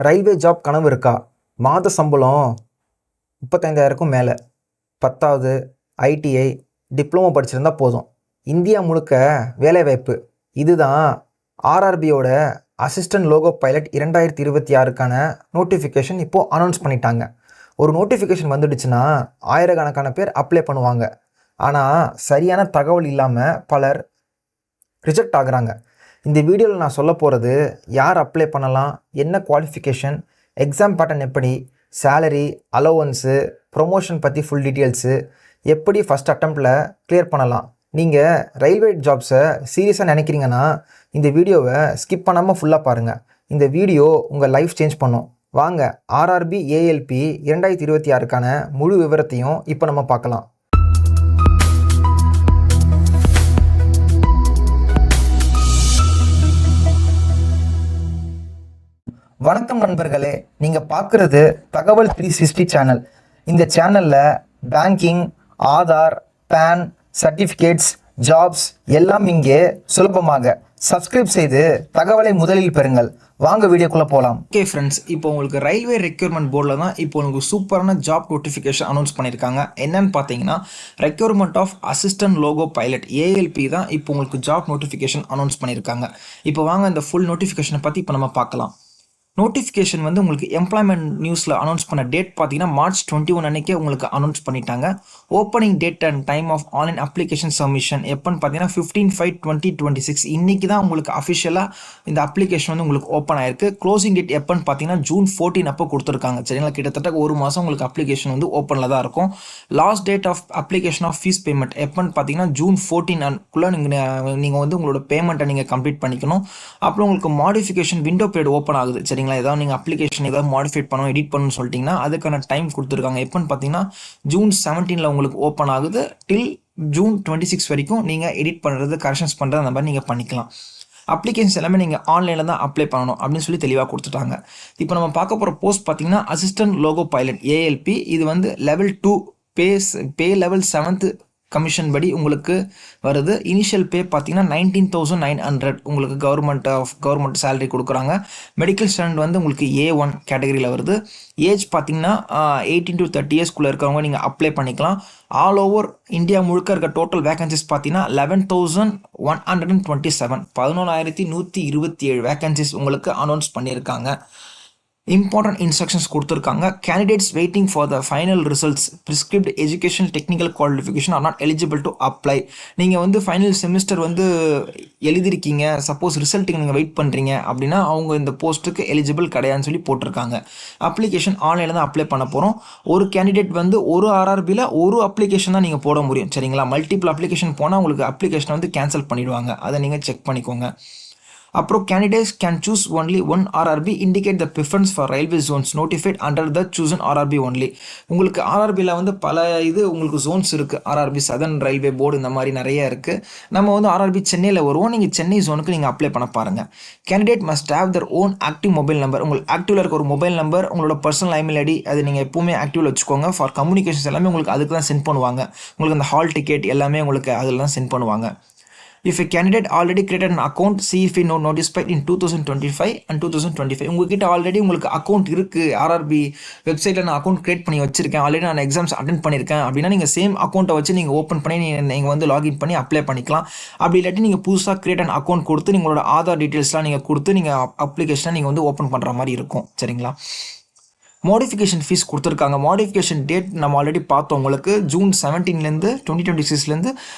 Railway job கனவு இருக்கா? மாத சம்பளம் 35,000க்கும் மேலே, 10வது ஐடிஐ டிப்ளமோ படிச்சிருந்தா போதும். இந்தியா முழுக்க வேலைவாய்ப்பு. இதுதான் ஆர்ஆர்பியோட அசிஸ்டன்ட் லோகோ பைலட் 2026க்கான நோட்டிஃபிகேஷன் இப்போது அனௌன்ஸ் பண்ணிட்டாங்க. ஒரு நோட்டிஃபிகேஷன் வந்துடுச்சுன்னா ஆயிரக்கணக்கான பேர் அப்ளை பண்ணுவாங்க. ஆனால் சரியான தகவல் இல்லாமல் பலர் ரிஜெக்ட் ஆகுறாங்க. இந்த வீடியோவில் நான் சொல்ல போகிறது யார் அப்ளை பண்ணலாம், என்ன குவாலிஃபிகேஷன், எக்ஸாம் பேட்டர்ன் எப்படி, சேலரி, அலோவன்ஸு, ப்ரொமோஷன் பற்றி ஃபுல் டீட்டெயில்ஸு, எப்படி ஃபஸ்ட் அட்டம்ப்டில் கிளியர் பண்ணலாம். நீங்கள் ரயில்வே ஜாப்ஸை சீரியஸாக நினைக்கிறீங்கன்னா இந்த வீடியோவை ஸ்கிப் பண்ணாமல் ஃபுல்லாக பாருங்கள். இந்த வீடியோ உங்கள் லைஃப் சேஞ்ச் பண்ணும். வாங்க ஆர்ஆர்பி ஏஎல்பி 2026க்கான முழு விவரத்தையும் இப்போ நம்ம பார்க்கலாம். வணக்கம் நண்பர்களே, நீங்கள் பார்க்குறது தகவல் 360 சேனல். இந்த சேனலில் banking, Aadhaar, PAN, certificates, jobs எல்லாம் இங்கே சுலபமாக சப்ஸ்கிரைப் செய்து தகவலை முதலில் பெறுங்கள். வாங்க வீடியோக்குள்ளே போகலாம். ஓகே ஃப்ரெண்ட்ஸ், இப்போ உங்களுக்கு ரயில்வே ரெக்யூர்மெண்ட் போர்டில் தான் இப்போ உங்களுக்கு சூப்பரான ஜாப் நோட்டிஃபிகேஷன் அனௌன்ஸ் பண்ணியிருக்காங்க. என்னன்னு பார்த்தீங்கன்னா recruitment of assistant loco pilot ALP தான் இப்போ உங்களுக்கு ஜாப் நோட்டிஃபிகேஷன் அனௌன்ஸ் பண்ணியிருக்காங்க. இப்போ வாங்க இந்த ஃபுல் நோட்டிஃபிகேஷனை பற்றி இப்போ நம்ம பார்க்கலாம். நோட்டிஃபிகேஷன் வந்து உங்களுக்கு எம்ப்ளாய்மெண்ட் நியூஸில் அனௌன்ஸ் பண்ண டேட் பார்த்தீங்கன்னா March 21 அன்றைக்கே உங்களுக்கு அனௌன்ஸ் பண்ணிட்டாங்க. Opening date and time of online application submission எப்போன்னு பார்த்தீங்கன்னா 15/5/2026 இன்றைக்கி தான் உங்களுக்கு அஃபிஷியலாக இந்த அப்ளிகேஷன் வந்து உங்களுக்கு ஓப்பன் ஆயிருக்கு. க்ளோசிங் டேட் எப்போன்னு பார்த்தீங்கன்னா June 14 அப்போ கொடுத்துருக்காங்க. சரிங்களா, கிட்டத்தட்ட ஒரு மாதம் உங்களுக்கு அப்ளிகேஷன் வந்து ஓப்பனில் தான் இருக்கும். Last date of application of fee payment எப்போன்னு பார்த்தீங்கன்னா June 14 நீங்கள் வந்து உங்களோட பேமெண்ட்டை நீங்கள் கம்ப்ளீட் பண்ணிக்கணும். அப்புறம் உங்களுக்கு மாடிஃபிகேஷன் விண்டோ பீரியட் ஓப்பன் ஆகுது. சரிங்களா, ஏதாவது நீங்கள் அப்ளிகேஷன் ஏதாவது மாடிஃபை பண்ணணும், எடிட் பண்ணணும்னு சொல்லிட்டீங்கன்னா அதுக்கான டைம் கொடுத்துருக்காங்க. எப்போன்னு பார்த்தீங்கன்னா June 17 உங்களுக்கு ஓப்பன் ஆகுது. டில் June 26 வரைக்கும் நீங்கள் எடிட் பண்ணுறது, கரெக்ஷன்ஸ் பண்ணுறது அந்த மாதிரி நீங்கள் பண்ணிக்கலாம். அப்ளிகேஷன்ஸ் எல்லாமே நீங்கள் ஆன்லைனில் தான் அப்ளை பண்ணணும் அப்படின்னு சொல்லி தெளிவாக கொடுத்துட்டாங்க. இப்போ நம்ம பார்க்க போகிற போஸ்ட் பார்த்தீங்கன்னா அசிஸ்டன்ட் லோகோ பைலட் ஏஎல்பி. இது வந்து லெவல் 2 பே லெவல் 7th கமிஷன் படி உங்களுக்கு வருது. இனிஷியல் பே பார்த்தீங்கன்னா 19,900 உங்களுக்கு கவர்மெண்ட் சேலரி கொடுக்குறாங்க. மெடிக்கல் ஸ்டாண்டர்ட் வந்து உங்களுக்கு A1 கேட்டகரியில் வருது. ஏஜ் பார்த்தீங்கன்னா 18 to 30 இயர்ஸ்க்குள்ளே இருக்கிறவங்க நீங்கள் அப்ளை பண்ணிக்கலாம். ஆல் ஓவர் இந்தியா முழுக்க இருக்க டோட்டல் வேகன்சிஸ் பார்த்தீங்கன்னா 11,127 11,127 வேகன்சிஸ் உங்களுக்கு அனௌன்ஸ் பண்ணியிருக்காங்க. இம்பார்ட்டன்ட் இன்ஸ்ட்ரக்ஷன்ஸ் கொடுத்துருக்காங்க. Candidates waiting for the final results prescribed education technical qualification are not eligible to apply. நீங்கள் வந்து ஃபைனல் செமிஸ்டர் வந்து எழுதிருக்கீங்க, சப்போஸ் ரிசல்ட்டுக்கு நீங்கள் வெயிட் பண்ணுறீங்க அப்படின்னா அவங்க இந்த போஸ்ட்டுக்கு எலிஜிபிள் கிடையாதுன்னு சொல்லி போட்டிருக்காங்க. அப்ளிகேஷன் ஆன்லைனில் தான் அப்ளை பண்ண போகிறோம். ஒரு கேண்டிடேட் வந்து ஒரு ஆர்ஆர்பியில் ஒரு அப்ளிகேஷன் தான் நீங்கள் போட முடியும். சரிங்களா, மல்டிபிள் அப்ளிகேஷன் போனால் உங்களுக்கு அப்ளிகேஷனை வந்து கேன்சல் பண்ணிவிடுவாங்க. அதை நீங்கள் செக் பண்ணிக்கோங்க. அப்புறம் candidates can choose only one RRB, indicate the preference for railway zones notified under the chosen RRB only. உங்களுக்கு ஆர்ஆர்பியில் வந்து பல உங்களுக்கு ஜோன்ஸ் இருக்குது. ஆர்ஆர்பி சதர்ன் ரயில்வே போர்டு இந்த மாதிரி நிறைய இருக்குது. நம்ம வந்து ஆர்ஆர்பி சென்னையில் வருவோம். நீங்கள் சென்னை ஜோனுக்கு நீங்கள் அப்ளை பண்ண பாருங்கள். Candidate must have their own active mobile number. உங்களுக்கு ஆக்டிவில் இருக்க ஒரு மொபைல் நம்பர், உங்களோட பர்சனல் இமெயில் ஐடி அது நீங்கள் எப்பவுமே ஆக்டிவில் வச்சுக்கோங்க. ஃபார் கம்யூனிகேஷன்ஸ் எல்லாமே உங்களுக்கு அதுக்கு தான் சென்ட் பண்ணுவாங்க. உங்களுக்கு அந்த ஹால் டிக்கெட் எல்லாமே உங்களுக்கு அதில் தான் சென்ட் பண்ணுவாங்க. If a candidate already created an account, see if he notified in 2025 and 2025. உங்ககிட்ட ஆல்ரெடி உங்களுக்கு அக்கௌண்ட் இருக்குது, ஆர்ஆர்பி வெப்சைட்டில் நான் அக்கௌண்ட் கிரியேட் பண்ணி வச்சிருக்கேன், ஆல்ரெடி நான் எக்ஸாம்ஸ் அட்டென்ட் பண்ணியிருக்கேன் அப்படின்னா நீங்கள் சேம் அக்கௌண்ட்டை வச்சு நீங்கள் ஓப்பன் பண்ணி நீங்கள் வந்து லாகின் பண்ணி அப்ளை பண்ணிக்கலாம். அப்படி இல்லாட்டி நீங்கள் புதுசாக கிரியேட் அன் அக்கௌண்ட் கொடுத்து உங்களோட ஆதார் டீட்டெயில்ஸ்லாம் நீங்கள் கொடுத்து நீங்கள் அப்ளிகேஷனை நீங்கள் வந்து ஓப்பன் பண்ணுற மாதிரி இருக்கும். சரிங்களா, மாடிஃபிகேஷன் ஃபீஸ் கொடுத்துருக்காங்க. மாடிஃபிகேஷன் டேட் நம்ம ஆல்ரெடி பார்த்தோம். உங்களுக்கு June 17 2026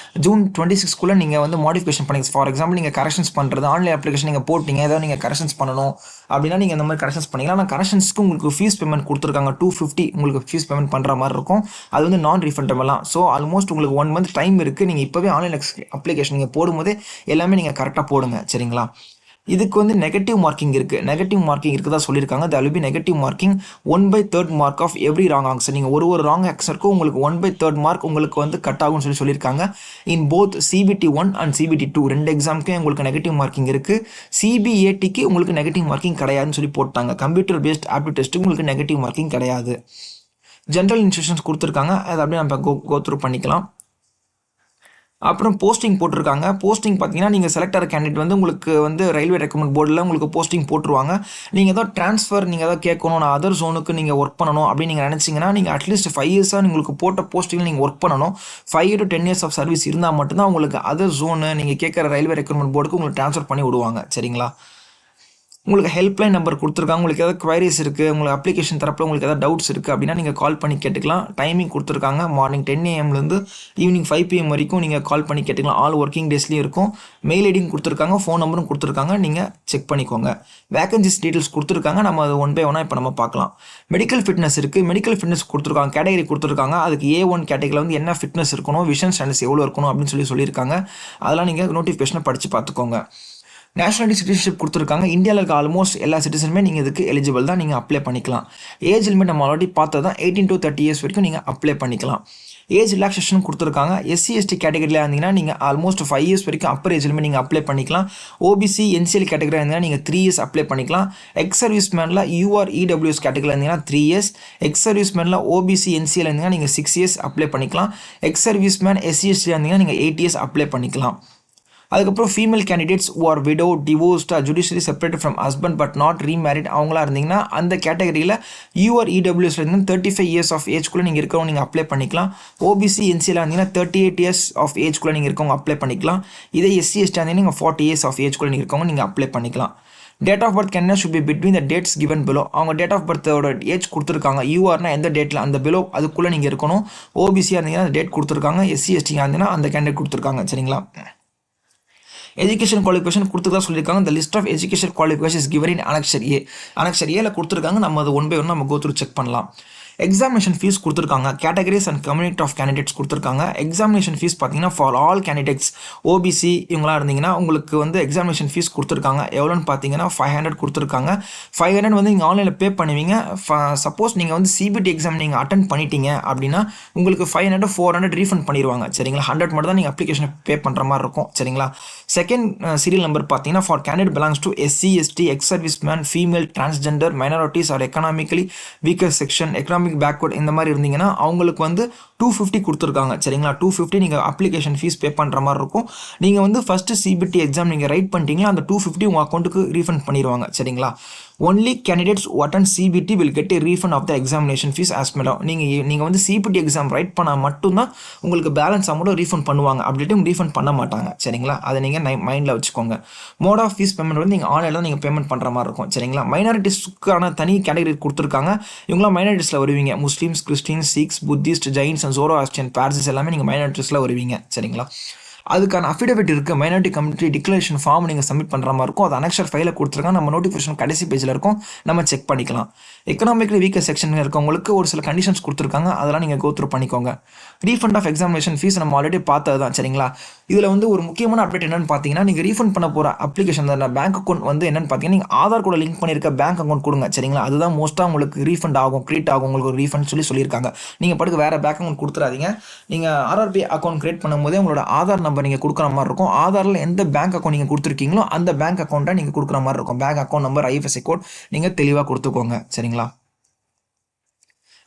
June 26 நீங்கள் வந்து மாடிஃபிகேஷன் பண்ணி, ஃபார் எக்ஸாம்பிள் நீங்கள் கரெக்ஷன்ஸ் பண்ணுறது ஆன்லைன் அப்ளிகேஷன் நீங்கள் போட்டிங்க, ஏதாவது நீங்கள் கரெக்ஷன்ஸ் பண்ணணும் அப்படின்னா நீங்கள் இந்த மாதிரி கரெக்ஷன்ஸ் பண்ணிக்கலாம். ஆனால் கரெக்ஷன்ஸ்க்கு உங்களுக்கு ஃபீஸ் பேமெண்ட் கொடுத்துருக்காங்க. 250 உங்களுக்கு ஃபீஸ் பேமெண்ட் பண்ணுற மாதிரி இருக்கும். அது வந்து நான் ரீஃபண்டபிளாக. ஸோ ஆல்மோஸ்ட் உங்களுக்கு 1 month டைம் இருக்குது. நீங்கள் இப்போவே ஆன்லைன் அப்ளிகேஷன் நீங்கள் போடும்போதே எல்லாமே நீங்கள் கரெக்டாக போடுங்க. சரிங்களா, இதுக்கு வந்து நெகட்டிவ் மார்க்கிங் இருக்குதா சொல்லியிருக்காங்க. there will be negative marking 1/3 mark of every wrong answer. நீங்கள் ஒரு ராங் ஆன்சருக்கும் உங்களுக்கு 1/3 மார்க் உங்களுக்கு வந்து கட் ஆகும்னு சொல்லியிருக்காங்க. In both CBT 1 and CBT 2 ரெண்டு எக்ஸாமுக்கும் உங்களுக்கு நெகட்டிவ் மார்க்கிங் இருக்குது. CBATக்கு உங்களுக்கு நெகட்டிவ் மார்க்கிங் கிடையாதுன்னு சொல்லி போட்டாங்க. கம்ப்யூட்டர் பேஸ்ட் ஆப்டிடியூட் டெஸ்ட்டுக்கு உங்களுக்கு நெகட்டிவ் மார்க்கிங் கிடையாது. ஜென்ரல் இன்ஸ்ட்ரக்ஷன்ஸ் கொடுத்துருக்காங்க, அதை அப்படியே நம்ம கோ த்ரூ பண்ணிக்கலாம். அப்புறம் போஸ்டிங் போட்டிருக்காங்க. போஸ்டிங் பார்த்தீங்கன்னா நீங்கள் செலக்ட் ஆகிற கேண்டிடேட் வந்து உங்களுக்கு வந்து ரயில்வே ரெக்ரூட்மெண்ட் போர்டில் உங்களுக்கு போஸ்டிங் போட்டுருவாங்க. நீங்கள் ஏதோ ட்ரான்ஸ்ஃபர் நீங்கள் ஏதோ கேட்கணும், நான் அதர் ஜோனுக்கு நீங்கள் ஒர்க் பண்ணணும் அப்படின்னு நீங்கள் நினச்சிங்கன்னா நீங்கள் அட்லீஸ்ட் 5 இயர்ஸாக உங்களுக்கு போட்ட போஸ்டிங்கில் நீங்கள் ஒர்க் பண்ணணும். 5 to 10 years ஆஃப் சர்வீஸ் இருந்தால் மட்டும்தான் உங்களுக்கு அதர் ஜோனு நீங்கள் கேட்குற ரயில்வே ரெக்ரூட்மெண்ட் போர்டுக்கு உங்களுக்கு ட்ரான்ஸ்ஃபர் பண்ணி விடுவாங்க. சரிங்களா? உங்களுக்கு ஹெல்ப்லைன் நம்பர் கொடுத்துருக்காங்க. உங்களுக்கு ஏதாவது குவைரிஸ் இருக்குது, உங்களுக்கு அப்ளிகேஷன் தரப்பில் உங்களுக்கு ஏதாவது டவுட்ஸ் இருக்குது அப்படின்னா நீங்கள் கால் பண்ணி கேட்டுக்கலாம். டைமிங் கொடுத்துருக்காங்க. மார்னிங் 10 AM ஈவினிங் 5 PM வரைக்கும் நீங்கள் கால் பண்ணி கேட்டுக்கலாம். ஆல் ஒர்க்கிங் டேஸ்லேயும் இருக்கும். மெயில் ஐடியும் கொடுத்துருக்காங்க, ஃபோன் நம்பரும் கொடுத்துருக்காங்க. நீங்கள் செக் பண்ணிக்கோங்க. வேகன்சிஸ் டீட்டெயில்ஸ் கொடுத்துருக்காங்க. நம்ம அது ஒன் பை ஒன்னாக இப்போ நம்ம பார்க்கலாம். மெடிக்கல் ஃபிட்னஸ் இருக்குது. மெடிக்கல் ஃபிட்னஸ் கொடுத்துருக்காங்க, கேட்டகரி கொடுத்துருக்காங்க. அதுக்கு A1 கேட்டகரியில் வந்து என்ன ஃபிட்னஸ் இருக்கணும், விஷன் ஸ்டாண்டர்ட்ஸ் எவ்வளோ இருக்கணும் அப்படின்னு சொல்லியிருக்காங்க. அதெல்லாம் நீங்கள் நோட்டிஃபிகேஷனை படித்து பார்த்துக்கோங்க. நேஷனாலிட்டி சிட்டிசன்ஷிப் கொடுத்துருக்காங்க. இந்தியாவில் இருக்க ஆல்மோஸ்ட் எல்லா சிட்டிசனுமே நீங்கள் இதுக்கு எலிஜிபிள் தான், நீங்கள் அப்ளை பண்ணிக்கலாம். ஏஜ் லிமிட் நம்ம ஆல்ரெடி பார்த்தது தான், 18 to 30 years வரைக்கும் நீங்கள் அப்ளை பண்ணிக்கலாம். ஏஜ் ரிலாக்ஸேஷன் கொடுத்துருக்காங்க. SC/ST கேட்டகரியில் இருந்தீங்கன்னா நீங்கள் ஆல்மோஸ்ட் 5 years வரைக்கும் அப்பர் ஏஜ் லிமிட் நீங்கள் அப்ளை பண்ணிக்கலாம். OBC NCL கேட்டகரியில் இருந்தீங்கன்னா நீங்கள் 3 years அப்ளை பண்ணிக்கலாம். எக்ஸ் சர்வீஸ் மேனில் UR/EWS கேட்டகரியில் இருந்தீங்கன்னா 3 years. எக்ஸ் சர்வீஸ் மேனில் OBC NCL இருந்தீங்கன்னா நீங்கள் 6 years அப்ளை பண்ணிக்கலாம். எக்ஸ் சர்வீஸ் மேன் SC/ST இருந்தீங்கன்னா நீங்கள் 8 years அப்ளை பண்ணிக்கலாம். அதுக்கப்புறம் female candidates or widow, divorced, judicially separated from husband but not remarried அவங்களா இருந்தீங்கன்னா அந்த கேட்டகரியில் UR/EWS இருந்தீங்கன்னா 35 years ஆஃப் ஏஜ்குள்ளே நீங்கள் இருக்கவங்க நீங்கள் அப்ளை பண்ணிக்கலாம். OBC NCL இருந்தீங்கன்னா 38 years ஆஃப் ஏஜ்குள்ளே நீங்கள் இருக்கவங்க அப்ளை பண்ணிக்கலாம். இதே SC/ST இருந்தீங்கன்னா நீங்கள் 40 years ஆஃப் ஏஜ்குள்ளே நீங்கள் இருக்கவங்க நீங்கள் அப்ளை பண்ணிக்கலாம். Date of birth candidate should be between the dates given below. அவங்க டேட் ஆஃப் பர்த்தோட ஏஜ் கொடுத்துருக்காங்க. URனா எந்த டேட்டில் அந்த பிலோ அதுக்குள்ளே நீங்கள் இருக்கணும். OBCயாக இருந்தீங்கன்னா அந்த டேட் கொடுத்துருக்காங்க. SC/ST இருந்தீங்கன்னா அந்த கேண்டிடேட் கொடுத்துருக்காங்க. சரிங்களா? எஜுகேஷன் குவாலிஃபிகேஷன் கொடுத்துதான் சொல்லியிருக்காங்க. இந்த list of education qualification is given in annexure A. Annexure Aல கொடுத்துருக்காங்க. நம்ம அது ஒன் பை ஒன் நம்ம கோ த்ரூ செக் பண்ணலாம். எக்ஸாமினேஷன் ஃபீஸ் கொடுத்துருக்காங்க. Categories and community of candidates கொடுத்துருக்காங்க. எக்ஸாமினேஷன் ஃபீஸ் பார்த்தீங்கன்னா ஃபார் ஆல் கேண்டிடேட்ஸ் OBC இவங்களா இருந்தீங்கன்னா உங்களுக்கு வந்து எக்ஸாமினேஷன் ஃபீஸ் கொடுத்துருக்காங்க. எவ்வளோன்னு பார்த்தீங்கன்னா 500 கொடுத்துருக்காங்க. 500 வந்து நீங்கள் ஆன்லைனில் பே பண்ணுவீங்க. சப்போஸ் நீங்கள் வந்து CBT எக்ஸாம் நீங்கள் அட்டன் பண்ணிட்டீங்க அப்படின்னா உங்களுக்கு 500 400 ரீஃபண்ட் பண்ணிடுவாங்க. சரிங்களா? 100 மட்டும் தான் நீங்கள் அப்ளிகேஷனை பே பண்ணுற மாதிரி இருக்கும். சரிங்களா? செகண்ட் சீரியல் நம்பர் பார்த்தீங்கன்னா for candidate belongs to SC/ST, ex service man, female, transgender, minorities or economically weaker section, economic backward இந்த மாதிரி இருந்தீங்கன்னா அவங்களுக்கு வந்து 250 கொடுத்துருக்காங்க. சரிங்களா? 250 நீங்கள் அப்ளிகேஷன் ஃபீஸ் பே பண்ணுற மாதிரி இருக்கும். நீங்கள் வந்து ஃபஸ்ட்டு CBT எக்ஸாம் நீங்கள் ரைட் பண்ணிட்டீங்களா அந்த 250 உங்கள் அக்கௌண்ட்டுக்கு ரீஃபண்ட் பண்ணிடுவாங்க. சரிங்களா? Only candidates attend CBT will get a refund of the examination fee as madam. நீங்கள் வந்து CBT எக்ஸாம் ரைட் பண்ணால் மட்டும்தான் உங்களுக்கு பேலன்ஸ் அமௌண்ட் ரீஃபண்ட் பண்ணுவாங்க. அப்படின்ட்டு ரீஃபண்ட் பண்ண மாட்டாங்க. சரிங்களா? அதை நீங்கள் மைண்டில் வச்சுக்கோங்க. மோட் ஆஃப் ஃபீஸ் பேமெண்ட் வந்து நீங்கள் ஆன்லைனில் தான் நீங்கள் பேமெண்ட் பண்ணுற மாதிரி இருக்கும். சரிங்களா? மைனாரிட்டிஸ்க்கான தனி கேட்டகரி கொடுத்துருக்காங்க. இவங்களாம் மைனாரிட்டிஸில் வருவீங்க. Muslims, Christians, Sikhs, Buddhist, Jains, Zoroastrian, Parsis எல்லாமே நீங்கள் மைனாரிட்டிஸில் வருவீங்க. சரிங்களா? அதுக்கான அஃபிடவிட் இருக்குது. மைனாரிட்டி கம்யூனிட்டி டிக்ளரேஷன் ஃபார்ம் நீங்கள் சப்மிட் பண்ணுற மாதிரி இருக்கும். அது அனெக்சர் ஃபைலில் கொடுத்துருக்காங்க. நம்ம நோட்டிஃபிகேஷன் கடைசி பேஜில் இருக்கும், நம்ம செக் பண்ணிக்கலாம். எக்கனாமிக்கலி வீக்கர் செக்ஷன் இருக்கவங்களுக்கு ஒரு சில கண்டிஷன்ஸ் கொடுத்துருக்காங்க. அதெல்லாம் நீங்கள் கோத்ரூ பண்ணிக்கோங்க. ரீஃபண்ட் ஆஃப் எக்ஸாமினேஷன் ஃபீஸ் நம்ம ஆல்ரெடி பார்த்தது தான். சரிங்களா? இதில் வந்து ஒரு முக்கியமான அப்டேட் என்னென்னு பார்த்தீங்கன்னா நீங்கள் ரீஃபண்ட் பண்ண போகிற அப்ளிகேஷன் பேங்க் அக்கௌண்ட் வந்து என்னென்னு பார்த்தீங்கன்னா நீங்கள் ஆதார் கூட லிங்க் பண்ணியிருக்க பேங்க் அக்கௌண்ட் கொடுங்க. சரிங்களா? அதுதான் மோஸ்ட்டாக உங்களுக்கு ரீஃபண்ட் ஆகும், கிரியேட் ஆகும், உங்களுக்கு ஒரு ரீஃபண்ட் சொல்லியிருக்காங்க. நீங்கள் படுக்க வேறு பேங்க் அக்கௌண்ட் கொடுத்துறாதீங்க. நீங்கள் RRB அக்கௌண்ட் கிரியேட் பண்ணும்போதே உங்களோட ஆதார் நம்பர் நீங்கள் கொடுக்குற மாதிரி இருக்கும். ஆதாரில் எந்த பேங்க் அக்கௌண்ட் நீங்கள் கொடுத்துருக்கீங்களோ அந்த பேங்க் அக்கௌண்ட்டை நீங்கள் கொடுக்குற மாதிரி இருக்கும். Bank account number, IFSC code நீங்கள் தெளிவாக கொடுத்துக்கோங்க. சரிங்களா?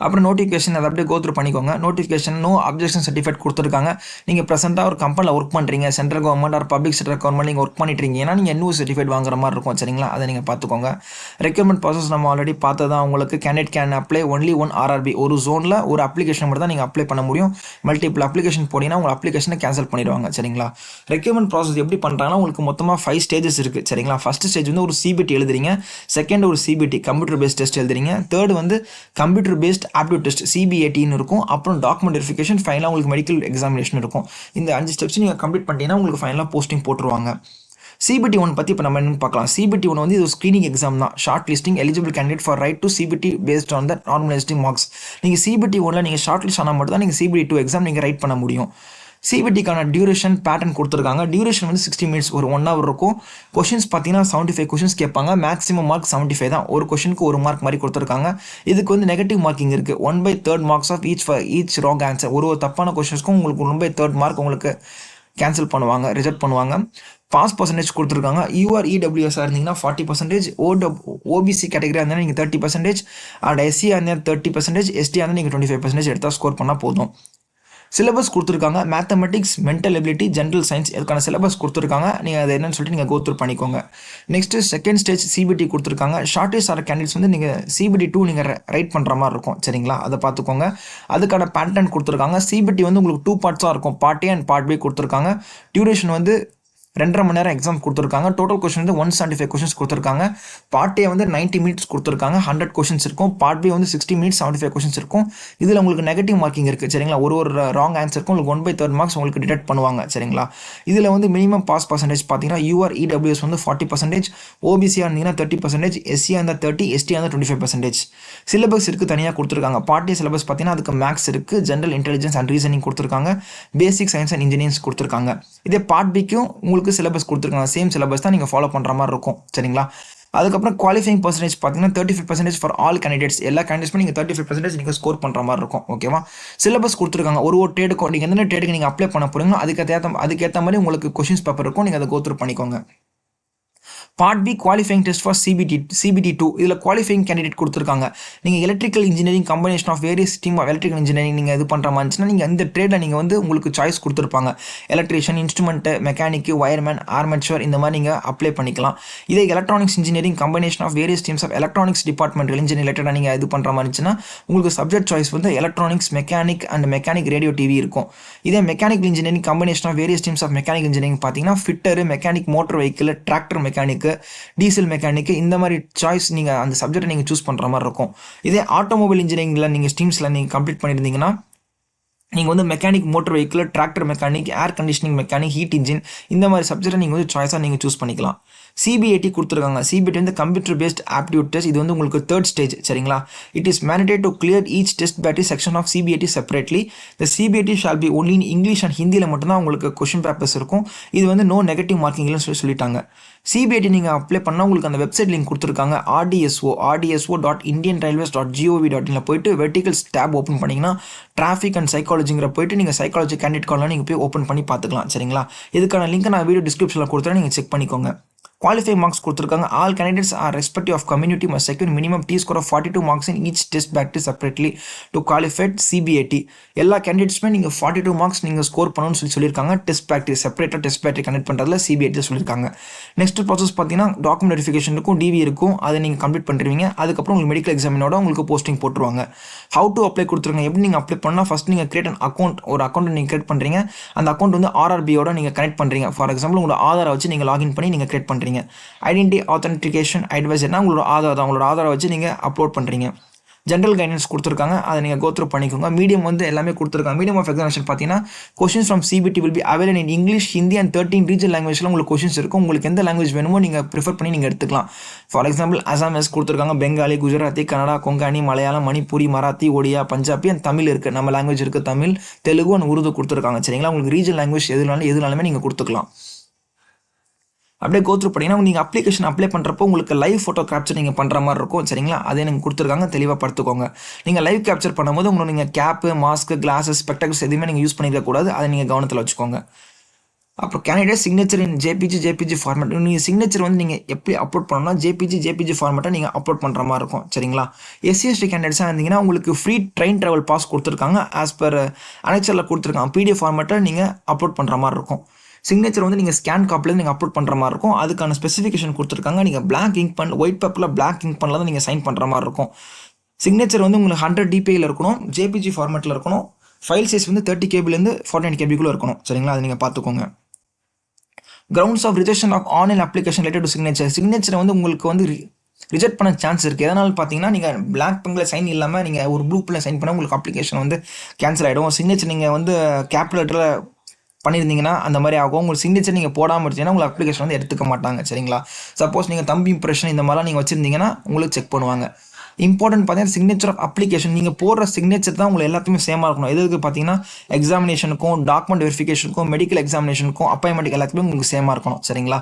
அப்புறம் நோட்டிஃபிகேஷன் அதை அப்படியே கோத்ரூ பண்ணிக்கோங்க. நோட்டிஃபிகேஷன் நோ அப்ஜெக்ஷன் சர்டிஃபிகேட் கொடுத்துருக்காங்க. நீங்கள் ப்ரெசென்ட்டாக ஒரு கம்பெனியில் ஒர்க் பண்ணுறீங்க, central government or public sector government நீங்கள் ஒர்க் பண்ணிட்டுருக்கீங்கன்னா நீங்கள் NO சர்டிஃபிகேட் வாங்குற மாதிரி இருக்கும். சரிங்களா? அதை நீங்கள் பார்த்துக்கோங்க. ரெக்யூர்மெண்ட் ப்ராசஸ் நம்ம ஆல்ரெடி பார்த்ததான். உங்களுக்கு candidate can apply only one RRB. ஒரு ஜோனில் ஒரு அப்ளிகேஷன் மட்டும் தான் நீங்கள் அப்ளை பண்ண முடியும். மல்டிபிள் அப்ளிகேஷன் போனீங்கன்னா உங்கள் அப்ளிகேஷனை கேன்சல் பண்ணிடுவாங்க. சரிங்களா? ரெக்யூர்மெண்ட் ப்ராசஸ் எப்படி பண்ணுறாங்கன்னா உங்களுக்கு மொத்தமாக 5 ஸ்டேஜஸ் இருக்குது. சரிங்களா? ஃபஸ்ட்டு ஸ்டேஜ் வந்து ஒரு CBT எழுதுறீங்க. செகண்ட் ஒரு CBT கம்ப்யூட்டர் பேஸ்ட் டெஸ்ட் எழுதுறீங்க. தேர்ட் வந்து கம்ப்யூட்டர் பேஸ்ட் ஆப்டிடியூட் டெஸ்ட் CBATன்னு இருக்கும். அப்புறம் டாக்குமெண்ட் வெரிஃபிகேஷன், ஃபைனலாக உங்களுக்கு மெடிக்கல் எக்ஸாமினேஷன் இருக்கும். இந்த 5 ஸ்டெப்ஸ் நீங்கள் கம்ப்ளீட் பண்ணிட்டீங்கன்னா உங்களுக்கு ஃபைனலாக போஸ்டிங் போட்டுருவாங்க. CBT 1 பற்றி இப்போ நம்ம என்னென்னு பார்க்கலாம். CBT 1 வந்து இது ஸ்க்ரீனிங் எக்ஸாம் தான். Shortlisting eligible candidate for write to CBT based on the normalised marks. நீங்கள் CBT 1ல் நீங்கள் ஷார்ட் லிஸ்ட் ஆனால் மட்டும் தான் நீங்கள் CBT 2 எக்ஸாம் நீங்கள் ரைட் பண்ண முடியும். CBTக்கான டியூரேஷன் பேட்டர்ன் கொடுத்துருக்காங்க. டியூரேஷன் வந்து 60 minutes, ஒரு 1 hour இருக்கும். கொஷின்ஸ் பார்த்தீங்கன்னா 75 கொஷின்ஸ் கேட்பாங்க. மேக்ஸிமம் மார்க் 75 தான். ஒரு கொஷனுக்கு 1 மார்க் மாதிரி கொடுத்துருக்காங்க. இதுக்கு வந்து நெகட்டிவ் மார்க்கிங் இருக்குது. 1/3 marks of each wrong answer. ஒரு தப்பான கொஷின்ஸ்க்கும் உங்களுக்கு 1/3 மார்க் உங்களுக்கு கேன்சல் பண்ணுவாங்க, ரிஜெக்ட் பண்ணுவாங்க. பாஸ் பர்சன்டேஜ் கொடுத்துருக்காங்க. UR/EWS இருந்தீங்கன்னா 40%, OBC கேட்டகரியாக இருந்தால் நீங்கள் 30%, அண்ட் SC இருந்தால் 30%, ST இருந்தால் நீங்கள் 25% எடுத்தால் ஸ்கோர் பண்ணால் போதும். சிலபஸ் கொடுத்துருக்காங்க. Mathematics, mental ability, general science இதுக்கான சிலபஸ் கொடுத்துருக்காங்க. நீங்கள் அது என்னன்னு சொல்லிட்டு நீங்கள் கோத்ரூ பண்ணிக்கோங்க. நெக்ஸ்ட்டு செகண்ட் ஸ்டேஜ் சிபிடி கொடுத்துருக்காங்க. ஷார்ட்டேஜ் ஆகிற கேண்டிடேட்ஸ் வந்து நீங்கள் சிபிடி 2 நீங்கள் ரைட் பண்ணுற மாதிரி இருக்கும். சரிங்களா, அதை பார்த்துக்கோங்க. அதுக்கான பேட்டர்ன் கொடுத்துருக்காங்க. சிபிடி வந்து உங்களுக்கு 2 பார்ட்ஸாக இருக்கும். Part A and part B கொடுத்துருக்காங்க. டியூரேஷன் வந்து 2.5 மணி நேரம் எக்ஸாம் கொடுத்துருக்காங்க. டோட்டல் கொஸ்டின் வந்து 175 கொஸ்டின்ஸ் கொடுத்துருக்காங்க. பார்ட் ஏ வந்து 90 மினிட்ஸ் கொடுத்துருக்காங்க. 100 கொஸ்டின்ஸ் இருக்கும். பார்ட் பி வந்து 60 மினிட்ஸ் 75 கொஸ்டின்ஸ் இருக்கும். இதில் உங்களுக்கு நெகட்டிவ் மார்க்கிங் இருக்குது. சரிங்களா, ஒரு ராங் ஆன்சருக்கும் உங்களுக்கு 1/3 மார்க்ஸ் உங்களுக்கு டிடெக்ட் பண்ணுவாங்க. சரிங்களா, இதில் வந்து மினிமம் பாஸ் பர்சன்டேஜ் பார்த்தீங்கன்னா யூஆர் இடபிள்யூஎஸ் வந்து 40%, ஓபிசியாக இருந்தீங்கன்னா 30%, எஸ்சியாக இருந்தால் 30%, எஸ்டியாக இருந்தால் 25%. சிலபஸ் இருக்குது, தனியாக கொடுத்துருக்காங்க. பார்ட் ஏ சிலபஸ் பார்த்தீங்கன்னா அதுக்கு மேக்ஸ் இருக்குது, ஜென்ரல் இன்டெலிஜென்ஸ் அண்ட் ரீசனிங் கொடுத்துருக்காங்க, பேசிக் சயின்ஸ் அண்ட் இன்ஜினியரிங்ஸ் கொடுத்துருக்காங்க. இதே பார்ட் பிக்கும் உங்களுக்கு சிலபஸ் கொடுத்துருக்காங்க. சேம் சிலபஸ் தான் நீங்கள் ஃபாலோ பண்ணுற மாதிரி இருக்கும். சரிங்களா, அதுக்கப்புறம் குவாலிஃபைங் பர்சன்டேஜ் பார்த்தீங்கன்னா 35% ஃபார் ஆல் கேண்டிடேட்ஸ். எல்லா கேண்டிடேட்ஸுமே நீங்கள் 35% நீங்கள் ஸ்கோர் பண்ணுற மாதிரி இருக்கும். ஓகேவா, சிலபஸ் கொடுத்துருக்காங்க. ஒரு ட்ரேடுக்கும் நீங்கள் எந்தெந்த ட்ரேடுக்கு நீங்கள் அப்ளை பண்ண போறீங்களோ அதுக்கேற்ற மாதிரி உங்களுக்கு கொஷின்ஸ் பேப்பர் இருக்கும். நீங்கள் அதை கோத்ரூ பண்ணிக்கோங்க. Part B qualifying test for CBT 2. இதில் குவாலிஃபைங் கேண்டிடேட் கொடுத்துருக்காங்க. நீங்கள் electrical engineering combination of various stream of electrical engineering நீங்கள் இது பண்ணுற மாதிரி இருந்துச்சுன்னா நீங்கள் இந்த ட்ரேடில் நீங்கள் வந்து உங்களுக்கு சாய்ஸ் கொடுத்துருப்பாங்க. Electrician, instrument, mechanic, wireman, armature இந்த மாதிரி நீங்கள் அப்ளை பண்ணிக்கலாம். இதே electronics engineering combination of various streams of electronics department engineering ரிலேட்டடாக நீங்கள் இது பண்ணுற மாதிரி இருந்துச்சுன்னா உங்களுக்கு சப்ஜெக்ட் சாய்ஸ் வந்து electronics, mechanic and mechanic radio TV இருக்கும். இதே mechanical engineering combination of various streams of mechanic engineering பார்த்தீங்கன்னா fitter, mechanic motor vehicle, tractor mechanic, diesel mechanic இந்த மாதிரி சாய்ஸ் நீங்கள் அந்த சப்ஜெக்டை நீங்கள் சூஸ் பண்ணுற மாதிரி இருக்கும். இதே ஆட்டோமொபைல் இன்ஜினியரிங்கில் நீங்கள் ஸ்ட்ரீம்ஸில் நீங்கள் கம்ப்ளீட் பண்ணியிருந்தீங்கன்னா நீங்கள் வந்து mechanic motor vehicle, tractor mechanic, air conditioning mechanic, heat engine இந்த மாதிரி சப்ஜெக்டை நீங்கள் வந்து சாய்ஸாக நீங்கள் சூஸ் பண்ணிக்கலாம். சிபிஐடி கொடுத்துருக்காங்க. சிபிஐடி வந்து கம்ப்யூட்டர் பேஸ்ட் ஆப்டியூட் டெஸ்ட். இது வந்து உங்களுக்கு 3rd ஸ்டேஜ். சரிங்களா, it is mandatory to clear each test battery section of CBAT separately. The CBAT shall be only in English and ஹிந்தியில் மட்டும்தான் உங்களுக்கு கொஷின் பேப்பர்ஸ் இருக்கும். இது வந்து நோ நெகட்டிவ் மார்க்கிங்னு சொல்லிட்டாங்க. சிபிஐடி நீங்கள் அப்ளை பண்ணால் உங்களுக்கு அந்த வெப்சைட் லிங்க் கொடுத்துருக்காங்க. rdzo.indianrailways.gov.in போயிட்டு வெர்டிகல்ஸ் டேப் ஓப்பன் பண்ணிங்கன்னா டிராஃபிக் அண்ட் சைக்காலஜிங்கிற போயிட்டு நீங்கள் சைக்காலஜி கேண்டிடேட் கால்லாம் நீங்கள் போய் ஓப்பன் பண்ணி பார்த்துக்கலாம். சரிங்களா, இதுக்கான லிங்க் நான் வீடியோ டிஸ்கிரிப்ஷனில் கொடுத்துறேன், நீங்கள் செக் பண்ணிக்கோங்க. குவாலிஃபை மார்க்ஸ் கொடுத்துருக்காங்க. All candidates are respective of community must secure minimum T score of 42 marks in each test battery separately to qualified CBIT. எல்லா கேண்டிடேட்ஸுமே நீங்கள் 42 மார்க்ஸ் நீங்கள் ஸ்கோர் பண்ணணும்னு சொல்லியிருக்காங்க. டெஸ்ட் பேட்டரி செப்பரேட்டாக டெஸ்ட் பேட்டரி கனெக்ட் பண்ணுறதுல சிபிஐடி சொல்லியிருக்காங்க. நெக்ஸ்ட் ப்ராசஸ் பார்த்தீங்கன்னா டாக்குமெண்ட் வெரிஃபிகேஷன் இருக்கும், டிவி இருக்கும், அதை நீங்கள் கம்ப்ளீட் பண்ணுறீங்க. அதுக்கப்புறம் உங்களுக்கு மெடிக்கல் எக்ஸாமினோட உங்களுக்கு போஸ்டிங் போட்டுருவாங்க. ஹவு டு அப்ளை கொடுத்துருங்க. எப்படி நீங்கள் அப்ளை பண்ணால் ஃபஸ்ட் நீங்கள் கிரியேட் அன் அக்கௌண்ட், ஒரு அக்கௌண்ட் நீங்கள் கிரியேட் பண்ணுறீங்க. அந்த அக்கௌண்ட் வந்து ஆர்ஆர்பியோட நீங்கள் கனெக்ட் பண்ணுறீங்க. ஃபார் எக்ஸாம்பிள் உங்களோட ஆதாரை வச்சு நீங்கள் லாகின் பண்ணி நீங்கள் கிரியேட் பண்ணுறீங்க. ஐடென்டி ஆத்தென்டிகேஷன் அட்வைசர்னா உங்களோட ஆதார் தான், உங்களோட ஆதாரை வச்சு நீங்கள் அப்லோட் பண்ணுறீங்க. ஜென்ரல் கைடன்ஸ் கொடுத்துருக்காங்க, அதை நீங்கள் கோத்ரூ பண்ணிக்கோங்க. மீடியம் வந்து எல்லாமே கொடுத்துருக்காங்க. மீடியம் ஆஃப் எக்ஸாமினேஷன் பார்த்தீங்கன்னா questions from CBT will be available in English, Hindi and 13 regional லாங்குவேஜில் உங்களுக்கு கொஷின்ஸ் இருக்கும். உங்களுக்கு எந்த லாங்குவேஜ் வேணுமோ நீங்கள் ப்ரிஃபர் பண்ணி நீங்கள் எடுத்துக்கலாம். ஃபார் எக்ஸாம்பிள் அசாமீஸ் கொடுத்துருக்காங்க, பெங்காலி, குஜராத்தி, கன்னடா, கொங்கானி, மலையாளம், மணிப்பூரி, மராத்தி, ஒடியா, பஞ்சாபி அண்ட் தமிழ் இருக்குது. நம்ம லாங்குவேஜ் இருக்குது, தமிழ், தெலுங்கு அண்ட் உருது கொடுத்துருக்காங்க. சரிங்களா, உங்களுக்கு ரீஜனல் லாங்குவேஜ் எதுனாலுமே நீங்கள் கொடுத்துக்கலாம். அப்படியே கோத்ரூ பண்ணிங்கன்னா நீங்கள் அப்ளிகேஷன் அப்ளை பண்ணுறப்போ உங்களுக்கு லைவ் ஃபோட்டோ கேப்சர் நீங்கள் பண்ணுற மாதிரி இருக்கும். சரிங்களா, அதே நீங்கள் கொடுத்துருக்காங்க, தெளிவாக படுத்துக்கோங்க. நீங்கள் லைவ் கேப்சர் பண்ணும்போது உங்களுக்கு நீங்கள் கேப்பு, மாஸ்க்கு, கிளாஸஸ், ஸ்பெக்டகல்ஸ் எதுவுமே நீங்கள் யூஸ் பண்ணிக்கக்கூடாது. அதை நீங்கள் கவனத்தில் வச்சுக்கோங்க. அப்புறம் கேண்டிடேட் சிக்னேச்சர் இன் ஜேபிஜி ஃபார்மேட். நீங்கள் சிக்னேச்சர் வந்து நீங்கள் எப்படி அப்லோட் பண்ணணும்னா ஜேபிஜி ஃபார்மேட்டை நீங்கள் அப்லோட் பண்ணுற மாதிரி இருக்கும். சரிங்களா, எஸ்சி/எஸ்டி கேண்டிடேட்ஸாக இருந்தீங்கன்னா உங்களுக்கு ஃப்ரீ ட்ரெயின் ட்ராவல் பாஸ் கொடுத்துருக்காங்க. ஆஸ் பர் அனெக்சரில் கொடுத்துருக்காங்க. பிடிஎஃப் ஃபார்மேட்டை நீங்கள் அப்லோட் பண்ணுற மாதிரி இருக்கும். சிக்னேச்சர் வந்து நீங்கள் ஸ்கேன் காப்பில் நீங்கள் அப்லோட் பண்ணுற மாதிரி இருக்கும். அதுக்கான ஸ்பெசிஃபிகேஷன் கொடுத்துருக்காங்க. நீங்கள் பிளாக் இங்க் பண்ண ஒயிட் பேப்பரில் பிளாக் இங்க் பண்ணல தான் நீங்கள் சைன் பண்ணுற மாதிரி இருக்கும். சிக்னேச்சர் வந்து உங்களுக்கு 100 dpi இருக்கணும், ஜேபிஜி ஃபார்மேட்டில் இருக்கணும். ஃபைல் சைஸ் வந்து 30 KBலேருந்து 49 KBக்குள்ளே இருக்கணும். சரிங்களா, அதை நீங்கள் பார்த்துக்கோங்க. Grounds of rejection of online application related to signature வந்து உங்களுக்கு வந்து ரிஜெக்ட் பண்ண சான்ஸ் இருக்குது. எதனால் பார்த்தீங்கன்னா நீங்கள் பிளாக் பெங்கில் சைன் இல்லாமல் நீங்கள் ஒரு ப்ளூ பெனில் சைன் பண்ணால் உங்களுக்கு அப்ளிகேஷன் வந்து கேன்சல் ஆகிடும். சிக்னேச்சர் நீங்கள் வந்து கேபிட்டல் லெட்டரில் பண்ணியிருந்தீங்கன்னா அந்த மாதிரி ஆகும். உங்களுக்கு சிக்னேச்சர் நீங்கள் போடாமல் இருந்தீங்கன்னா உங்களுக்கு அப்ளிகேஷன் வந்து எடுத்துக்க மாட்டாங்க. சரிங்களா, சப்போஸ் நீங்கள் தம்பி இம்ப்ரெஷன் இந்த மாதிரிலாம் நீங்கள் வச்சுருந்தீங்கன்னா உங்களுக்கு செக் பண்ணுவாங்க. இம்பார்ட்டன்ட் பார்த்தீங்கன்னா சிக்னேச்சர் ஆஃப் அப்ளிகேஷன். நீங்கள் போடுற சிக்னேச்சர் தான் உங்களுக்கு எல்லாத்துக்குமே சேமாக இருக்கணும். எதுக்கு பார்த்தீங்கன்னா எக்ஸாமினேஷனுக்கும், டாக்குமெண்ட் வெரிஃபிகேஷனுக்கும், மெடிக்கல் எக்ஸாமினேஷனுக்கும், அப்பாயின்மெண்ட் எல்லாத்துக்குமே உங்களுக்கு சேமாக இருக்கணும். சரிங்களா,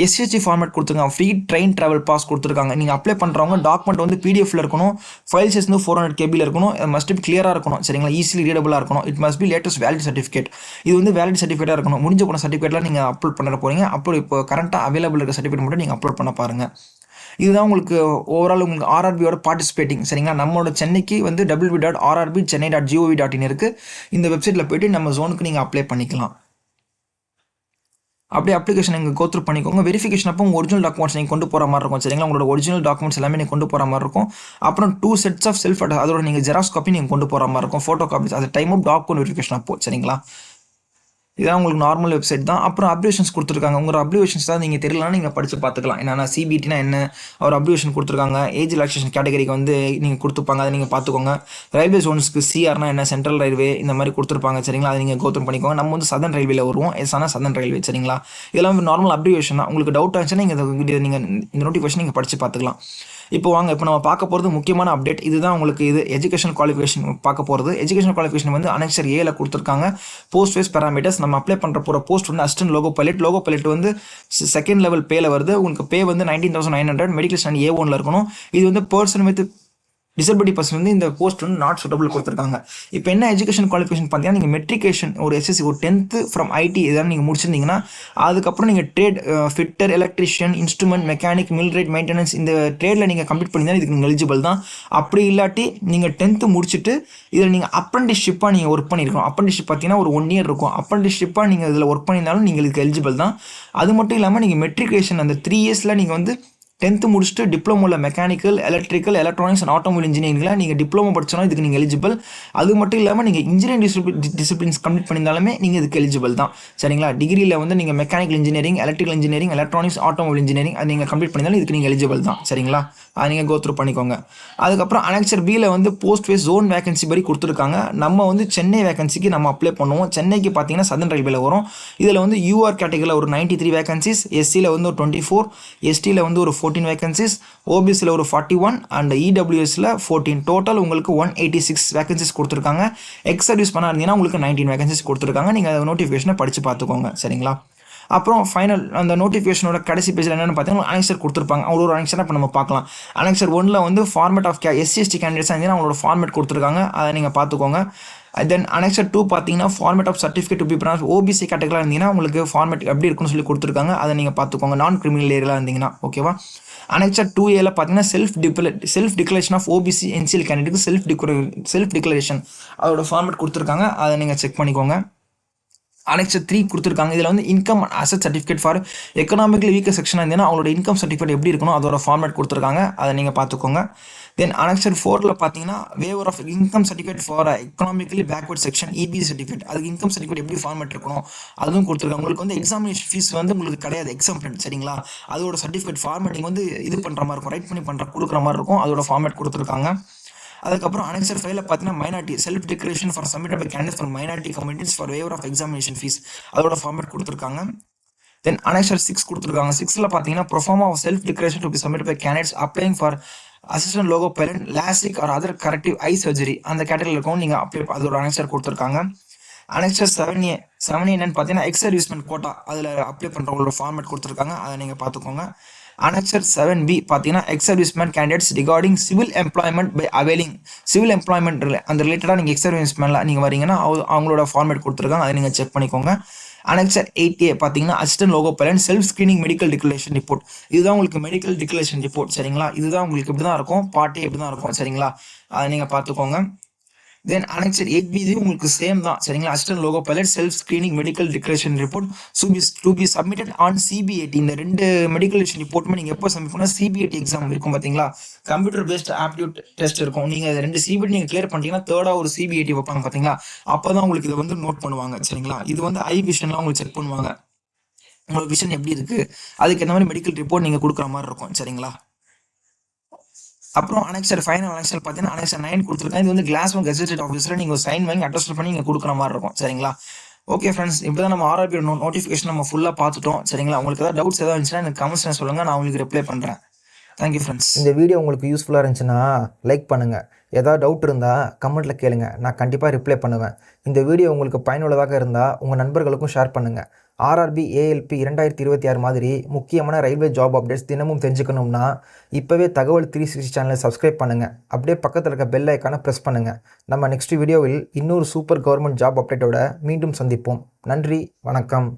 எஸ்எஸ்டி ஃபார்மேட் கொடுத்துருக்காங்க. ஃப்ரீ ட்ரெயின் ட்ராவல் பாஸ் கொடுத்துருக்காங்க. நீங்கள் அப்ளை பண்ணுறவங்க டாக்குமெண்ட் வந்து பிடிஎஃப்ல இருக்கணும். ஃபைல் சைஸ் வந்து 400 KBயில் இருக்கணும். மஸ்ட் பி கிளியராக இருக்கணும். சரிங்களா, ஈஸிலி ரீடபிளாக இருக்கணும். It must be latest valid certificate. இது வந்து வேலிட் சர்டிஃபிகேட்டாக இருக்கணும். முடிஞ்ச போன சர்டிஃபிகேட்லாம் நீங்கள் அப்லோட் பண்ண போகிறீங்க. அப்லோட் இப்போ கரண்ட்டாக அவைலபிள் இருக்க சர்டிஃபிகேட் மட்டும் நீங்கள் அப்லோட் பண்ண பாருங்கள். இதுதான் உங்களுக்கு ஓவரால் உங்களுக்கு ஆர்ஆர்பியோட பார்ட்டிசிபேட்டிங் சரிங்களா. நம்மளோட சென்னைக்கு வந்து www.rrbchennai.gov.in இருக்குது. இந்த வெப்சைட்டில் போய்ட்டு நம்ம ஜோனுக்கு நீங்கள் அப்ளை பண்ணிக்கலாம். அப்படியே அப்ளிகேஷன் நீங்கள் கோத்ரூ பண்ணிக்கோங்க. வெரிஃபிகேஷன் அப்போ உங்கள் ஒரிஜினல் டாக்குமெண்ட்ஸ் நீங்கள் கொண்டு போகிற மாதிரி இருக்கும் சரிங்களா. உங்களோட ஒரிஜினல் டாக்குமெண்ட்ஸ் எல்லாமே நீங்கள் கொண்டு போகிற மாதிரி இருக்கும். அப்புறம் 2 sets ஆஃப் செல்ஃப் அதோட நீங்கள் ஜெராக்ஸ் காப்பி நீங்கள் கொண்டு போகிற மாதிரி இருக்கும். ஃபோட்டோ காப்பீஸ் அது டைம் ஆஃப் டாக்குமெண்ட் வெரிஃபிகேஷன் அப்போ சரிங்களா. இதான் உங்களுக்கு நார்மல் வெப்சைட் தான். அப்புறம் அப்ளிகேஷன்ஸ் கொடுத்துருக்காங்க. உங்களோட அப்ளிகேஷன்ஸ் தான் நீங்கள் தெரியலனா நீங்கள் படித்து பார்த்துக்கலாம். என்னென்னா சிபிடினா என்ன, ஒரு அப்ளிகேஷன் கொடுத்துருக்காங்க. ஏஜ் ரிலாக்ஸேஷன் கேட்டகரிக்கு வந்து நீங்கள் கொடுத்துப்பாங்க, அதை நீங்கள் பார்த்துக்கோங்க. ரயில்வே ஜோன்ஸ்க்கு சிஆர்னா என்ன, சென்ட்ரல் ரயில்வே இந்த மாதிரி கொடுத்துருப்பாங்க சரிங்களா. அதை நீங்கள் கோத்ரூ பண்ணிக்கோங்க. நம்ம வந்து சதன் ரயில்வேல வருவோம், சதன் ரயில்வே சரிங்களா. இதெல்லாம் நார்மல் அப்ளிகேஷன் தான். உங்களுக்கு டவுட் ஆச்சுன்னா நீங்கள் இந்த நோட்டிஃபிகேஷன் நீங்கள் படித்து பார்த்துக்கலாம். இப்போ நம்ம பார்க்க போகிறது முக்கியமான அப்டேட். இதுதான் உங்களுக்கு எஜுகேஷன் குவாலிஃபிகேஷன் பார்க்க போகிறது. எஜுகேஷன் குவாலிஃபிகேஷன் வந்து அனெக்சர் ஏல கொடுத்துருக்காங்க. போஸ்ட் வைஸ் பேராமீட்டர்ஸ் நம்ம அப்ளை பண்ணுற போகிற போஸ்ட் வந்து அசிஸ்டன்ட் லோகோ பைலட் வந்து செகண்ட் லெவல் பேல வருது. உங்களுக்கு பே வந்து 19,900. மெடிக்கல் ஸ்டாண்ட் A1 இருக்கணும். இது வந்து பர்சன் வித் டிசபிலிட்டி பர்சன் வந்து இந்த போஸ்ட் வந்து நாட் சூட்டபிள் கொடுத்துருக்காங்க. இப்போ என்ன எஜுகேஷன் குவாலிஃபிகேஷன் பார்த்தீங்கன்னா, நீங்கள் மெட்ரிகேஷன் ஒரு எஸ்எஸ்சி ஒரு 10th ஃப்ரம் ஐடி எதாவது நீங்கள் முடிச்சிருந்தீங்கன்னா அதுக்கப்புறம் நீங்கள் trade fitter, electrician, instrument, mechanic, millwright, maintenance இந்த ட்ரேடில் நீங்கள் கம்ப்ளீட் பண்ணிங்கன்னா இதுக்கு நீங்கள் எலிஜிபிள் தான். அப்படி இல்லாட்டி நீங்கள் 10th முடிச்சுட்டு இதில் நீங்கள் அப்ரண்டிஸ்ஷிப்பாக நீங்கள் ஒர்க் பண்ணியிருக்கணும். அப்ரண்டிஸ்ஷிப் பார்த்தீங்கன்னா ஒரு 1 year இருக்கும். அப்ரண்டிஸ்ஷிப்பாக நீங்கள் இதில் ஒர்க் பண்ணியிருந்தாலும் நீங்கள் இதுக்கு எலிஜிபிள் தான். அது மட்டும் இல்லாமல் நீங்கள் மெட்ரிகுலேஷன் அந்த 3 yearsல நீங்கள் வந்து 10th முடிச்சுட்டு டிப்ளமோவில் mechanical, electrical, electronics and automobile இன்ஜினியரிங்கில் நீங்கள் டிப்ளமோ படிச்சோன்னா இதுக்கு நீங்கள் எலிஜிபிள். அது மட்டும் இல்லாமல் நீங்கள் இன்ஜினியரிங் டிசிப்ளின்ஸ் கம்ப்ளீட் பண்ணியிருந்தாலுமே நீங்கள் இதுக்கு எலிஜிபிள் தான் சரிங்களா. டிகிரியில் வந்து நீங்கள் mechanical engineering, electrical engineering, electronics, automobile engineering அது நீங்கள் கம்ப்ளீட் பண்ணியிருந்தாலும் இதுக்கு நீங்கள் எலிஜிபிள் தான் சரிங்களா. அதை நீங்கள் கோத்ரூ பண்ணிக்கோங்க. அதுக்கப்புறம் அனெக்சர் பியில் வந்து போஸ்ட் வைஸ் ஜோன் வேகன்சி படி கொடுத்துருக்காங்க. நம்ம வந்து சென்னை வேகன்சிக்கு நம்ம அப்ளை பண்ணுவோம். சென்னைக்கு பார்த்தீங்கன்னா சதன் ரயில்வேல வரும். இதில் வந்து யூஆர் கேட்டகரியில் ஒரு 93 வேகன்சிஸ், எஸ்சியில் வந்து ஒரு 24, எஸ்டியில் வந்து ஒரு 14 வேகன்சிஸ், ஓபிசியில் ஒரு 41 அண்ட் இடபிள்யூஎஸில் 14. டோட்டல் உங்களுக்கு 186 வேகன்சிஸ் கொடுத்துருக்காங்க. எக்ஸ் சர்வீஸ் பண்ண இருந்தீங்கன்னா உங்களுக்கு 19 வேகன்சிஸ் கொடுத்துருக்காங்க. நீங்கள் அந்த நோட்டிஃபிகேஷனை படித்து பார்த்துக்கோங்க சரிங்களா. அப்புறம் ஃபைனல் அந்த நோட்டிஃபிகேஷனோட கடைசி பேஜில் என்னென்னு பார்த்தீங்கன்னா அனெக்சர் கொடுத்துருப்பாங்க. ஒரு அனெக்சரை இப்போ நம்ம பார்க்கலாம். அனெக்சர் 1ல் வந்து ஃபார்மேட் ஆஃப் SC/ST கேண்டிடேட்ஸ் இருந்தீங்கன்னா அவங்களோட ஃபார்மேட் கொடுத்துருக்காங்க, அதை நீங்கள் பார்த்துக்கோங்க. தென் அனெக்சர் 2 பார்த்தீங்கன்னா format of certificate to be prance OBC கேட்டகரியில் இருந்தீங்கன்னா உங்களுக்கு ஃபார்மேட் எப்படி இருக்குன்னு சொல்லி கொடுத்துருக்காங்க, அதை நீங்கள் பார்த்துக்கோங்க. நான் கிரிமினல் ஏரியாவில் இருந்தீங்கன்னா ஓகேவா. அனெக்சர் 2A பார்த்தீங்கன்னா self declaration of OBC NCL கேண்டிடேட்டுக்கு செல்ஃப் டிக்ளரேஷன் அதோட ஃபார்மேட் கொடுத்துருக்காங்க, அதை நீங்கள் செக் பண்ணிக்கோங்க. அனெக்சர் 3 கொடுத்துருக்காங்க. இதில் வந்து income asset certificate for economically weaker செக்ஷனாக இருந்தீங்கன்னா அவங்களோட இன்கம் சர்டிஃபிகேட் எப்படி இருக்கணும் அதோட ஃபார்மேட் கொடுத்துருக்காங்க, அதை நீங்கள் பார்த்துக்கோங்க. தென் அனெக்சர் 4ல் பார்த்தீங்கன்னா waiver of income certificate for economically backward section EBC certificate, அதுக்கு இன்கம் சர்டிஃபிகேட் எப்படி ஃபார்மேட் இருக்கணும் அதுவும் கொடுத்துருக்காங்க. உங்களுக்கு வந்து எக்ஸாமினேஷன் ஃபீஸ் வந்து உங்களுக்கு கிடையாது, எக்ஸாம்ப்டட் சரிங்களா. அதோட சர்டிஃபிகேட் ஃபார்மேட்டிங் வந்து இது பண்ணுற மாதிரி இருக்கும், ரைட் பண்ணி கொடுக்குற மாதிரி இருக்கும், அதோட ஃபார்மேட் கொடுத்துருக்காங்க. அதுக்கப்புறம் அனெக்சர் 5ல் பார்த்தீங்கன்னா minority self declaration for submitted by candidates for minority communities for waiver of examination fee அதோட ஃபார்மேட் கொடுத்துருக்காங்க. தென் அனெக்சர் 6 கொடுத்துருக்காங்க. 6ல் பார்த்தீங்கன்னா proforma of self declaration to be submitted by candidates applying for assistant loco pilot, LASIK or other corrective eye surgery அந்த கேட்டகரியில் இருக்கும், நீங்கள் apply அதோட அனெக்சர் கொடுத்துருக்காங்க. அனெக்சர் 7A என்னன்னு பார்த்தீங்கன்னா எக்ஸ் சர்வீஸ்மென்ட் கோட்டா அதில் அப்ளை பண்ணுறவங்களோட ஃபார்மேட் கொடுத்துருக்காங்க, அதை நீங்கள் பார்த்துக்கோங்க. அனெக்சர் 7B பார்த்தீங்கன்னா ex serviceman candidates regarding civil employment by availing civil employment அந்த ரிலேட்டடாக நீங்கள் எக்ஸ் சர்வீஸ்மேனில் நீங்கள் வரீங்கன்னா அவங்களோட ஃபார்மேட் கொடுத்துருக்காங்க, அதை நீங்கள் செக் பண்ணிக்கோங்க. அனெக்சர் 8A பார்த்தீங்கன்னா assistant loco pilot self screening medical declaration report, இதுதான் உங்களுக்கு மெடிக்கல் டிக்ளரேஷன் ரிப்போர்ட் சரிங்களா. இதுதான் உங்களுக்கு இப்படி தான் இருக்கும், பார்ட் A இப்படி தான் இருக்கும் சரிங்களா, அதை நீங்கள் பார்த்துக்கோங்க. தென் அனெக்சர் 8B உங்களுக்கு சேம் தான் சரிங்களா. Assistant loco pilot self screening medical declaration report to be submitted on CBAT. இந்த 2 மெடிக்கல் ரிப்போர்ட்டுமே நீங்கள் எப்போ சப்மிட் பண்ணால் CBAT எக்ஸாம் இருக்கும் பார்த்தீங்களா, கம்ப்யூட்டர் பேஸ்ட் ஆப்டியூட் டெஸ்ட் இருக்கும். நீங்கள் 2 CBAT நீங்கள் கிளியர் பண்ணிட்டீங்கன்னா 3rd ஒரு CBAT வைப்பாங்க பார்த்தீங்களா, அப்போ தான் உங்களுக்கு இதை வந்து நோட் பண்ணுவாங்க சரிங்களா. இது வந்து ஐ விஷன்லாம் உங்களுக்கு செக் பண்ணுவாங்க, உங்களோட விஷன் எப்படி இருக்குது அதுக்கு எந்த மாதிரி மெடிக்கல் ரிப்போர்ட் நீங்கள் கொடுக்குற மாதிரி இருக்கும் சரிங்களா. அப்புறம் அனெக்சர் ஃபைனல் அனெக்சர் பார்த்தீங்கன்னா அனெக்சர் 9 கொடுத்துருக்காங்க. இது வந்து கிளாஸ்மேன் கெசட்டட் ஆஃபீஸில் நீங்கள் சைன் வாங்கி அட்டஸ்ட் பண்ணி நீங்கள் கொடுக்குற மாதிரி இருக்கும் சரிங்களா. ஓகே ஃப்ரெண்ட்ஸ், இப்படி தான் நம்ம RRB நோட்டிஃபிகேஷன் நம்ம ஃபுல்லாக பார்த்துட்டோம் சரிங்களா. உங்களுக்கு ஏதாவது டவுட்ஸ் ஏதாவது இருந்துச்சுன்னா எனக்கு கமெண்ட்ஸில் சொல்லுங்கள், நான் உங்களுக்கு ரிப்ளை பண்ணுறேன். Thank you friends. இந்த வீடியோ உங்களுக்கு யூஸ்ஃபுல்லாக இருந்துச்சுன்னா லைக் பண்ணுங்கள். ஏதாவது டவுட் இருந்தால் கமெண்ட்டில் கேளுங்க, நான் கண்டிப்பாக ரிப்ளை பண்ணுவேன். இந்த வீடியோ உங்களுக்கு பயனுள்ளதாக இருந்தால் உங்கள் நண்பர்களுக்கும் ஷேர் பண்ணுங்கள். RRB ALP 2026 மாதிரி முக்கியமான ரயில்வே ஜாப் அப்டேட்ஸ் தினமும் தெரிஞ்சுக்கணும்னா இப்போவே தகவல் 360 சேனலை சப்ஸ்கிரைப் பண்ணுங்கள். அப்படியே பக்கத்தில் இருக்க பெல் ஐக்கானை ப்ரெஸ் பண்ணுங்கள். நம்ம நெக்ஸ்ட் வீடியோவில் இன்னொரு சூப்பர் கவர்மெண்ட் ஜாப் அப்டேட்டோட மீண்டும் சந்திப்போம். நன்றி, வணக்கம்.